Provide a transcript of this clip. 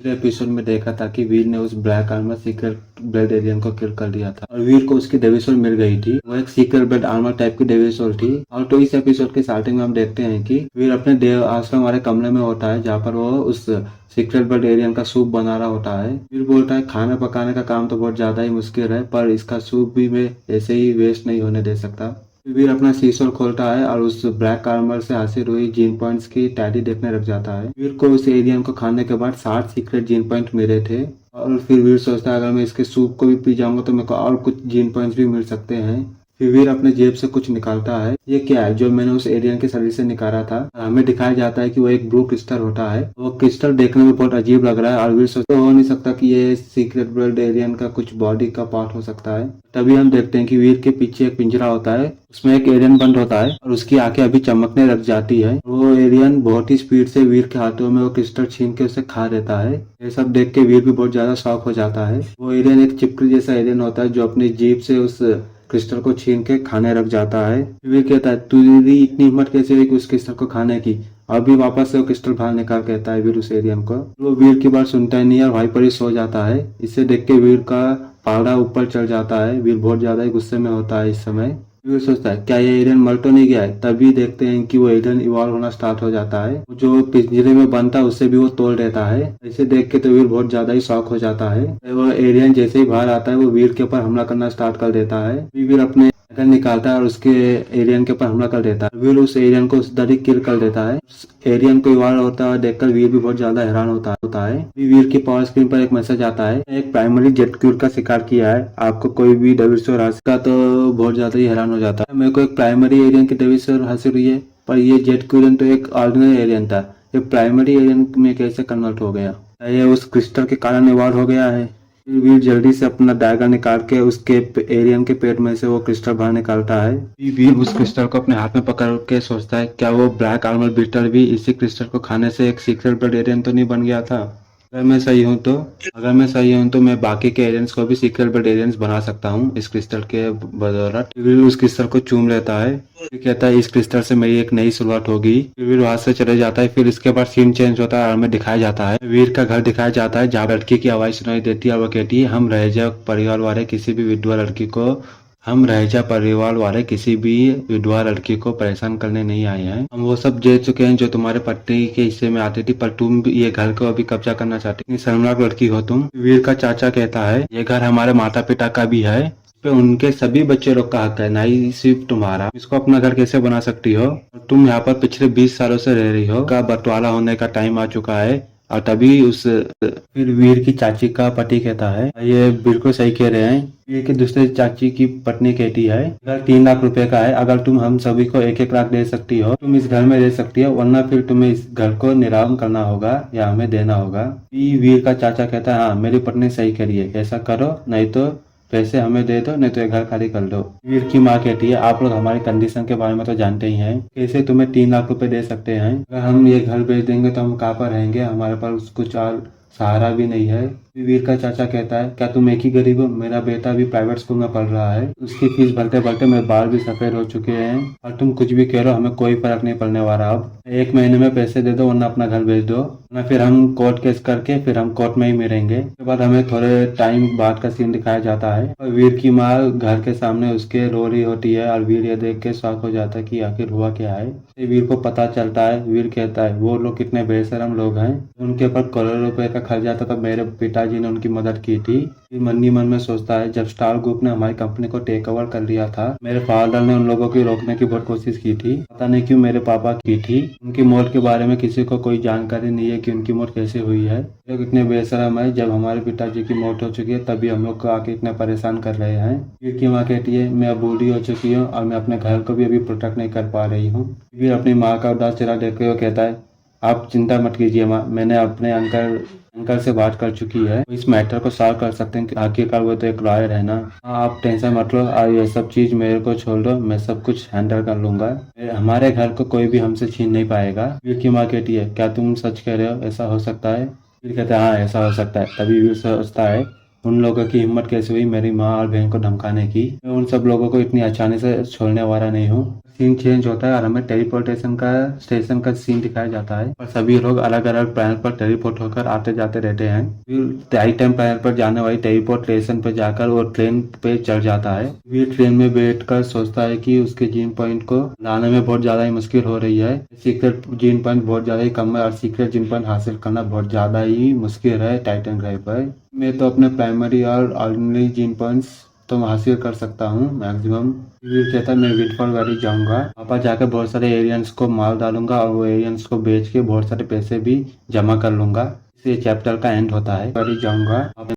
पिछले एपिसोड में देखा था कि वीर ने उस black armour secret blood alien को किल कर दिया था और वीर को उसकी डेविल सोल मिल गई थी। वो एक सीक्रेट ब्लड आर्मर टाइप की डेविल सोल थी। और तो इस एपिसोड के स्टार्टिंग में हम देखते हैं कि वीर अपने देव आश्रम वाले कमरे में होता है, जहाँ पर वो उस सीक्रेट ब्लड एलियन का सूप बना रहा होता है। वीर बोलता है खाना पकाने का काम तो बहुत ज्यादा ही मुश्किल है, पर इसका सूप भी मैं ऐसे ही वेस्ट नहीं होने दे सकता। वीर अपना सीसोर खोलता है और उस ब्लैक आर्मर से हासिल हुई जीन पॉइंट्स की टैली देखने लग जाता है। वीर को उस एलियन को खाने के बाद 60 सीक्रेट जीन पॉइंट मिले थे और फिर वीर सोचता है अगर मैं इसके सूप को भी पी जाऊंगा तो मेरे को और कुछ जीन पॉइंट्स भी मिल सकते हैं। फिर वीर अपने जेब से कुछ निकालता है। ये क्या है जो मैंने उस एलियन के शरीर से निकाला था। हमें दिखाया जाता है कि वो एक ब्लू क्रिस्टल होता है। वो क्रिस्टल देखने में बहुत अजीब लग रहा है और वीर सोचता हो नहीं सकता कि ये सीक्रेट ब्लड एलियन का कुछ बॉडी का पार्ट हो सकता है। तभी हम देखते हैं कि वीर के पीछे एक पिंजरा होता है, उसमें एक एलियन बंद होता है और उसकी आंखें अभी चमकने लग जाती है। वो एलियन बहुत ही स्पीड से वीर के हाथों में वो क्रिस्टल छीन के उसे खा देता है। ये सब देख के वीर भी बहुत ज्यादा शॉक हो जाता है। वो एलियन एक चिपकली जैसा एलियन होता है जो अपनी जीभ से उस क्रिस्टल को छीन के खाने लग जाता है। वीर कहता है तुझे इतनी हिम्मत कैसे हुई उस क्रिस्टल को खाने की। अभी वापस से वो क्रिस्टल बाहर निकाल कहता है वीर उस एलियन को। वो वीर की बात सुनता ही नहीं और वहीं पर ही सो जाता है। इसे देख के वीर का पारा ऊपर चढ़ जाता है। वीर बहुत ज्यादा ही गुस्से में होता है इस समय। वीर सोचता है क्या ये एलियन मर तो नहीं गया है। तभी देखते हैं कि वो एलियन इवॉल्व होना स्टार्ट हो जाता है। जो पिंजरे में बंद था उससे भी वो तोड़ देता है। इसे देख के तो वीर बहुत ज्यादा ही शॉक हो जाता है। वो एलियन जैसे ही बाहर आता है वो वीर के ऊपर हमला करना स्टार्ट कर देता है। वीर अपने गन निकालता है और उसके एलियन के ऊपर हमला कर देता है। वीर उस एलियन को उस दर ही किल कर देता है। एलियन को इवॉल्व होता है देखकर वीर भी बहुत ज्यादा हैरान होता है। वीर की पावर स्क्रीन पर एक मैसेज आता है, एक प्राइमरी जेट क्यूर का शिकार किया है। आपको कोई भी डेविल सोल हासिल का तो बहुत ज्यादा ही हैरान हो जाता है। मेरे को एक प्राइमरी एलियन की डेविल सोल हासिल हुई है, पर ये जेट क्यूरन तो एक ऑर्डिनरी एलियन था, ये प्राइमरी एलियन में कैसे कन्वर्ट हो गया। ये उस क्रिस्टल के कारण इवॉल्व हो गया है। फिर वीर जल्दी से अपना डैगर निकाल के उसके एलियन के पेट में से वो क्रिस्टल बाहर निकालता है। वीर उस क्रिस्टल को अपने हाथ में पकड़ के सोचता है क्या वो ब्लैक आर्मर बीटल भी इसी क्रिस्टल को खाने से एक सीक्रेट ब्लड एलियन तो नहीं बन गया था। अगर मैं सही हूँ तो मैं बाकी के एलियंस को भी सीक्रेट ब्लड एलियंस बना सकता हूँ इस क्रिस्टल के बदौलत। वीर उस क्रिस्टल को चूम लेता है। फिर कहता है इस क्रिस्टल से मेरी एक नई शुरुआत होगी। फिर वीर वहां से चले जाता है। फिर इसके बाद सीन चेंज होता है और हमें दिखाया जाता है वीर का घर दिखाया जाता है, जहाँ लड़की की आवाज सुनाई देती है और वो कहती है हम रह परिवार वाले किसी भी विधवा लड़की को परेशान करने नहीं आए हैं। हम वो सब दे चुके हैं जो तुम्हारे पत्नी के हिस्से में आती थी, पर तुम ये घर को अभी कब्जा करना चाहती। इतनी शर्मनाक लड़की हो तुम। वीर का चाचा कहता है ये घर हमारे माता पिता का भी है, पे उनके सभी बच्चे लोग का हक है, ना ही सिर्फ तुम्हारा। इसको अपना घर कैसे बना सकती हो। और तुम यहाँ पर पिछले 20 सालों से रह रही हो। का बंटवारा होने का टाइम आ चुका है। और तभी फिर वीर की चाची का पति कहता है ये बिल्कुल सही कह रहे हैं। वीर की दूसरी चाची की पत्नी कहती है घर 3 लाख रुपए का है, अगर तुम हम सभी को 1-1 लाख दे सकती हो तुम इस घर में रह सकती हो, वरना फिर तुम्हें इस घर को नीलाम करना होगा या हमें देना होगा। वीर का चाचा कहता है हाँ मेरी पत्नी सही कह रही है, ऐसा करो, नहीं तो पैसे हमें दे दो, नहीं तो ये घर खाली कर दो। वीर की माँ कहती है आप लोग हमारी कंडीशन के बारे में तो जानते ही हैं, कैसे तुम्हें 3 लाख रुपए दे सकते हैं। अगर हम ये घर बेच देंगे तो हम कहाँ पर रहेंगे, हमारे पास कुछ और सहारा भी नहीं है। वीर का चाचा कहता है क्या तुम एक ही गरीब हो, मेरा बेटा भी प्राइवेट स्कूल में पढ़ रहा है, उसकी फीस भरते भरते मेरे बाल भी सफेद हो चुके हैं, और तुम कुछ भी कह रहे हो हमें कोई फर्क नहीं पड़ने वाला। अब 1 महीने में पैसे दे दो वरना अपना घर बेच दो, वरना फिर हम कोर्ट केस करके फिर हम कोर्ट में ही मिलेंगे। उसके बाद हमें थोड़े टाइम बाद का सीन दिखाया जाता है और वीर की माँ घर के सामने उसके रो रही होती है और वीर ये देख के शॉक हो जाता है कि आखिर हुआ क्या है। वीर को पता चलता है, वीर कहता है वो लोग कितने बेशरम लोग हैं, उनके ऊपर करोड़ों रुपए का खर्चा था तो मेरे पिताजी ने उनकी मदद की थी। फिर मन ही मन में सोचता है जब स्टार ग्रुप ने हमारी कंपनी को टेक ओवर कर लिया था मेरे फादर ने उन लोगों को रोकने की बहुत कोशिश की थी, पता नहीं क्यों मेरे पापा की थी। उनकी मौत के बारे में किसी को कोई जानकारी नहीं है कि उनकी मौत कैसे हुई है। लोग इतने बेशरम है, जब हमारे पिताजी की मौत हो चुकी है तभी हम लोग को आके इतना परेशान कर रहे हैं। वीर की माँ कहती है मैं अब बूढ़ी हो चुकी हूँ और मैं अपने घर को भी अभी प्रोटेक्ट नहीं कर पा रही हूँ। वीर अपनी माँ का उदास चेहरा देखते हुए कहता है आप चिंता मत कीजिए माँ, मैंने अपने अंकल से बात कर चुकी है, इस मैटर को सॉल्व कर सकते हैं, आखिरकार वो तो एक लॉयर है ना। आप टेंशन मत लो और ये सब चीज मेरे को छोड़ दो, मैं सब कुछ हैंडल कर लूंगा, हमारे घर को कोई भी हमसे छीन नहीं पाएगा। वीर की माँ कहती है क्या तुम सच कह रहे हो, ऐसा हो सकता है। वीर कहता है हाँ ऐसा हो सकता है। तभी वीर सोचता है उन लोगों की हिम्मत कैसे हुई मेरी माँ और बहन को धमकाने की। मैं उन सब लोगों को इतनी आसानी से छोड़ने वाला नहीं हूँ। सीन चेंज होता है और हमें टेलीपोर्टेशन का स्टेशन का सीन दिखाया जाता है और सभी लोग अलग अलग प्लैनेट पर टेलीपोर्ट होकर आते जाते रहते हैं। फिर राइट टाइम प्लैनेट पर जाने वाली टेलीपोर्टेशन पर जाकर वो ट्रेन पे चढ़ जाता है। फिर ट्रेन में बैठकर सोचता है कि उसके जीन पॉइंट को लाने में बहुत ज्यादा ही मुश्किल हो रही है। सीक्रेट जीन पॉइंट बहुत ज्यादा ही कम है और सीक्रेट जीन पॉइंट हासिल करना बहुत ज्यादा ही मुश्किल है टाइटन ग्रह पर। मैं तो अपने प्राइमरी और ऑर्डिनरी जीन पॉइंट्स तो हासिल कर सकता हूँ मैक्सिमम। वीर कहता है मैं विटफॉल वैली जाऊंगा, वहाँ पर जाकर बहुत सारे एलियंस को मार डालूंगा और वो एलियंस को बेच के बहुत सारे पैसे भी जमा कर लूंगा। इसे चैप्टर का एंड होता है। वैली जाऊंगा।